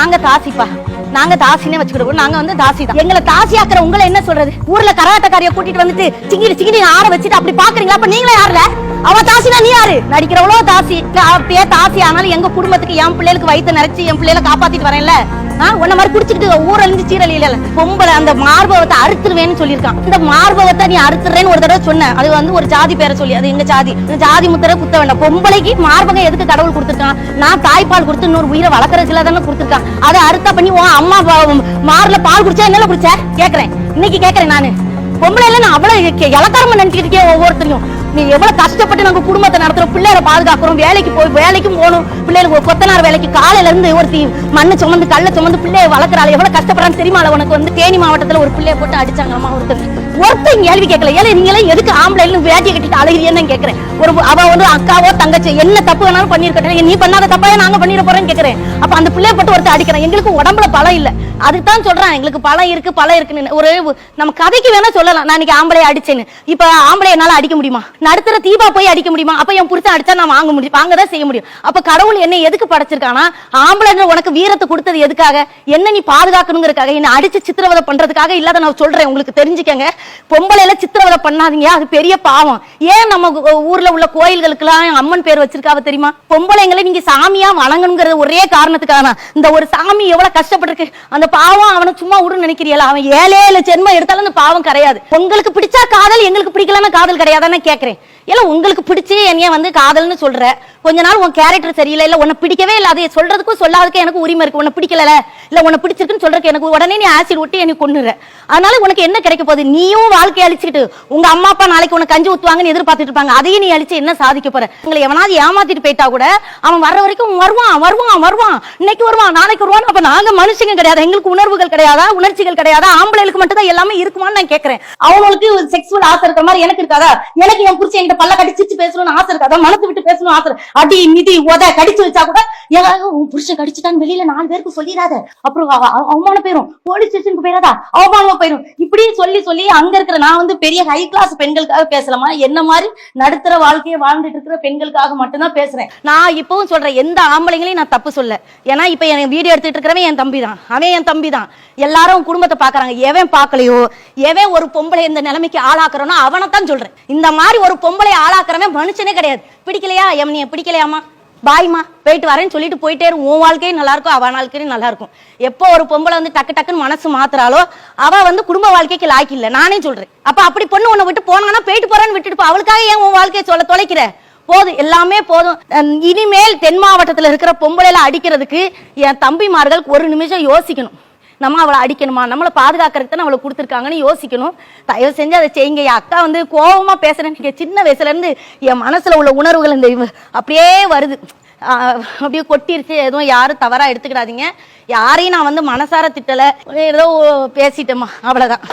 நாங்க தாசிப்பா, நாங்க தாசினே வச்சுக்கிடுவோம். நாங்க வந்து தாசி தான். எங்களை தாசி ஆக்குற உங்களை என்ன சொல்றது? ஊர்ல கராட்டக்காரிய கூட்டிட்டு வந்துட்டு சிங்கிடி சிங்கிடி ஆற வச்சுட்டு அப்படி பாக்குறீங்களா? அப்ப நீங்களே யாருல? அவ தாசினா நீ யாரு? நடிக்கிறவளோ தாசி. அப்படியே தாசி ஆனாலும் எங்க குடும்பத்துக்கு என் பிள்ளைகளுக்கு வயிற்று நிறைச்சு என் பிள்ளைகளை காப்பாத்திட்டு வரேன்ல. உன்ன மாதிரி குடிச்சிட்டு ஊரழிஞ்சு சீரழியில பொம்பளை அந்த மார்பகத்தை அறுத்துருவேன்னு சொல்லியிருக்கான். இந்த மார்பகத்தை நீ அறுத்துறேன்னு ஒரு தடவை சொன்ன. அது வந்து ஒரு ஜாதி பேரை சொல்லி, அது எங்க ஜாதி. ஜாதி முத்திரை குத்த வேண்டாம். பொம்பளைக்கு மார்பகம் எதுக்கு கடவுள் கொடுத்துருக்கான்? நான் தாய்ப்பால் கொடுத்து இன்னொரு உயிரை வளர்க்கறதுல தானே கொடுத்துருக்கான். அதை அறுத்தா பண்ணி அம்மா மார்ல பால் குடிச்சா என்ன குடிச்ச கேக்குறேன். இன்னைக்கு கேக்குறேன் நானு. பொம்பளை எல்லாம் நான் அவ்வளவு இலக்காரமா நினைச்சுக்கிட்டு இருக்கேன். ஒவ்வொருத்தரையும் நீ எவ்வளவு கஷ்டப்பட்டு நாங்க குடும்பத்தை நடத்துறோம், பிள்ளைகளை பாதுகாக்கிறோம், வேலைக்கும் போகணும், பிள்ளைகளுக்கு கொத்தனார் வேலைக்கு காலையில இருந்து ஒருத்தி மண்ணு சுமந்து கல்ல சுமந்து பிள்ளைய வளர்க்குறாள். எவ்வளவு கஷ்டப்படுறான்னு தெரியுமா? உனக்கு வந்து தேனி மாவட்டத்துல ஒரு பிள்ளைய போட்டு அடிச்சாங்க அம்மா. ஒருத்தன் கேள்வி கேட்கல. ஏன்னா நீங்களே எதுக்கு ஆம்பளை வேட்டியை கட்டிட்டு அழகிறியன்னு கேட்கிறேன். அவ வந்து அக்காவோ தங்கச்சி என்ன தப்பு வேணாலும் பண்ணிருக்கேன், நீ பண்ணாத தப்பாவே நாங்க பண்ணிட போறேன்னு கேட்கிறேன். அப்ப அந்த பிள்ளைய போட்டு ஒருத்தர் அடிக்கிறேன். எங்களுக்கு உடம்புல பலம் இல்ல, அதுதான் சொல்றேன். எங்களுக்கு பலம் இருக்குன்னு ஒரு நம்ம கதைக்கு வேணா சொல்லலாம். நான் இன்னைக்கு ஆம்பளைய அடிச்சேன்னு. இப்ப ஆம்பளை என்னால அடிக்க முடியுமா? நடுத்தர தீபா போய் அடிக்க முடியுமா? அப்ப என் புருஷன் அடிச்சா நான் வாங்கதான் செய்ய முடியும். அப்ப கடவுள் என்ன எதுக்கு படைச்சிருக்கானா? ஆம்பளை உனக்கு வீரத்தை கொடுத்தது எதுக்காக? என்ன நீ பாதுகாக்கணுங்கிறதுக்காக. என்ன அடிச்சு சித்திரவதை பண்றதுக்காக இல்லாத நான் சொல்றேன். உங்களுக்கு தெரிஞ்சுக்கங்க, பொம்பளையில சித்திரவதை பண்ணாதீங்க, அது பெரிய பாவம். ஏன் நம்ம ஊர்ல உள்ள கோயில்களுக்கு எல்லாம் அம்மன் பேர் வச்சிருக்காவ தெரியுமா? பொம்பளைங்களை நீங்க சாமியா வணங்கணுங்கிறது ஒரே காரணத்துக்காக. இந்த ஒரு சாமி எவ்வளவு கஷ்டப்பட்டிருக்கு. அந்த பாவம் அவனை சும்மா விடுன்னு நினைக்கிறீங்களா? அவன் 7 ஜென்மம் எடுத்தாலும் அந்த பாவம் கிடையாது. உங்களுக்கு பிடிச்சா காதல், எங்களுக்கு பிடிக்கலன்னா காதல் கிடையாதானே கேட்கிறேன். இல்ல உங்களுக்கு பிடிச்சி என்னைய வந்து காதல்னு சொல்ற, கொஞ்ச நாள் உன் கேரக்டர் சரியில்லை, இல்ல உன்னை பிடிக்கவே இல்லை, அதை சொல்றதுக்கும் சொல்லாததுக்கு எனக்கு உரிமை இருக்கு. உன்னை பிடிக்கல இல்ல உன்னை பிடிச்சிருக்குன்னு சொல்றதுக்கு எனக்கு உடனே நீ ஆசிட் விட்டு எனக்கு கொண்டுற. அதனால உனக்கு என்ன கிடைக்க போகுது? நீயும் வாழ்க்கையை அழிச்சுக்கிட்டு உங்க அம்மா அப்பா நாளைக்கு உனக்கு கஞ்சி ஊத்துவாங்கன்னு எதிர்பார்த்துட்டு இருப்பாங்க. அதையும் நீ அழிச்சு என்ன சாதிக்க போற? உங்களை எவனாவது ஏமாத்திட்டு போயிட்டா கூட அவன் வர்ற வரைக்கும் வருவான், இன்னைக்கு வருவான், நாளைக்கு வருவான். அப்ப நாங்க மனுஷங்க கிடையாது, எங்களுக்கு உணர்வுகள் கிடையாதா, உணர்ச்சிகள் கிடையாதா? ஆம்பளைகளுக்கு மட்டும் தான் எல்லாமே இருக்குமான்னு நான் கேட்கிறேன். அவங்களுக்கு செக்ஸுவல் ஆசை இருக்கிற மாதிரி எனக்கு இருக்காதா? எனக்கு என் புருஷன் பல்ல கடிச்சு பேசணும்னு ஆசை இருக்காதா? மனசு விட்டு பேசணும் ஆசை. அடி மிதி உத கடிச்சு வச்சா கூட உன் புருஷன் கடிச்சுட்டான்னு வெளியில 4 பேருக்கு சொல்லிடாத, அப்புறம் அவமான போயிரும், போலீஸ் ஸ்டேஷனுக்கு போயிடாதா, அவமானமா போயிரும். இப்படி சொல்லி அங்க இருக்கிற நான் வந்து பெரிய ஹை கிளாஸ் பெண்களுக்காக பேசலாமா? என்ன மாதிரி நடுத்தர வாழ்க்கையை வாழ்ந்துட்டு இருக்கிற பெண்களுக்காக மட்டும்தான் பேசுறேன். நான் இப்பவும் சொல்றேன், எந்த ஆம்பளைங்களையும் நான் தப்பு சொல்ல. ஏன்னா இப்ப என் வீடியோ எடுத்துட்டு இருக்கிறவன் என் தம்பி தான், அவன் என் தம்பி தான். எல்லாரும் குடும்பத்தை பாக்குறாங்க. எவன் பாக்கலையோ, எவன் ஒரு பொம்பளை இந்த நிலைமைக்கு ஆளாக்குறனோ அவனைத்தான் சொல்றேன். இந்த மாதிரி ஒரு பொம்பளை ஆளாக்குறவன் மனுஷனே கிடையாது. பிடிக்கலையா நீ பிடிக்கலையாமா, பாய்மா போயிட்டு வரேன்னு சொல்லிட்டு போயிட்டே உன் வாழ்க்கையும் நல்லா இருக்கும், அவன் வாழ்க்கையும் நல்லா இருக்கும். எப்போ ஒரு பொம்பளை வந்து டக்குன்னு மனசு மாத்துறாளோ அவ வந்து குடும்ப வாழ்க்கைக்கு லாய்க்கு இல்லை, நானே சொல்றேன். அப்ப அப்படி பொண்ணு உன்னை விட்டு போனாங்கன்னா போயிட்டு போறான்னு விட்டுட்டு அவளுக்காக ஏன் உன் வாழ்க்கையை சொல்ல தொலைக்கிற? போதும், எல்லாமே போதும். இனிமேல் தென் மாவட்டத்தில் இருக்கிற பொம்பளையில அடிக்கிறதுக்கு என் தம்பிமார்கள் ஒரு நிமிஷம் யோசிக்கணும். நம்ம அவளை அடிக்கணுமா, நம்மளை பாதுகாக்கிறதுக்கு தான் அவளை கொடுத்துருக்காங்கன்னு யோசிக்கணும். தயவு செஞ்சு அதை செய்யுங்க. என் அக்கா வந்து கோபமா பேசுறேன்னு சின்ன வயசுல இருந்து என் மனசுல உள்ள உணர்வுகள் இந்த அப்படியே வருது, அப்படியே கொட்டிருச்சு. எதுவும் யாரும் தவறா எடுத்துக்கிடாதீங்க. யாரையும் நான் வந்து மனசார திட்டல, ஏதோ பேசிட்டேம்மா, அவ்வளவுதான்.